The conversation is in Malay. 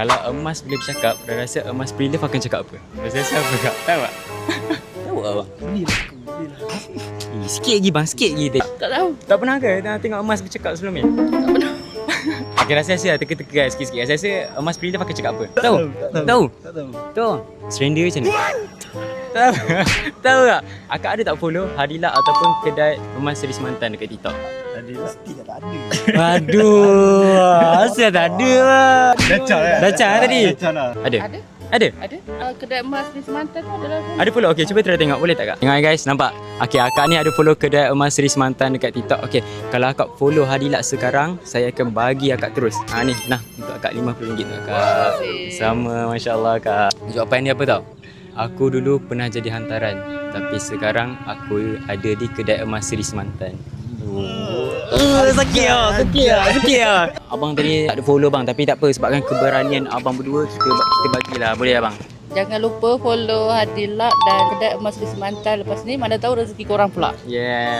Kalau emas boleh bercakap, dah rasa emas pre-love akan cakap apa? Rasa apa kak? Tahu tak? Tahu abang? Belilah. Sikit lagi bang, sikit lagi. Tak tahu. Tak pernah ke tengok emas bercakap sebelum ni? Tak pernah. Okay, rasa-rasa teka-teka sikit-sikit. Rasa-rasa emas pre-love akan cakap apa? Tahu? Tahu? Tak tahu. Tahu? Stranger macam ni? Tahu? Tahu tak? Akak ada tak follow Hadilak ataupun kedai emas Seri Semantan dekat TikTok? Mesti tak ada. Aduh, asal tak ada lah. Dah cat tadi? Ada? Ada? Ada? Ada. Kedai emas di Semantan tu adalah. Ada follow? Okay, cuba try tengok. Boleh tak kak? Tengok guys, nampak? Okay, akak ni ada follow kedai emas Seri Semantan dekat TikTok. Okay, kalau akak follow Hadilak sekarang, saya akan bagi akak terus. Ni, nah, untuk akak RM50 tu akak. Sama, Masya Allah kak. Jawapan dia apa tau? Aku dulu pernah jadi hantaran, tapi sekarang aku ada di kedai emas Seri Semantan. Sakit lah. Abang tadi tak ada follow bang, tapi tak apa, sebabkan keberanian abang berdua, kita bagilah. Boleh abang? Jangan lupa follow Hadilak dan kedai emas di Semantan. Lepas ni mana tahu rezeki korang pula. Yeah.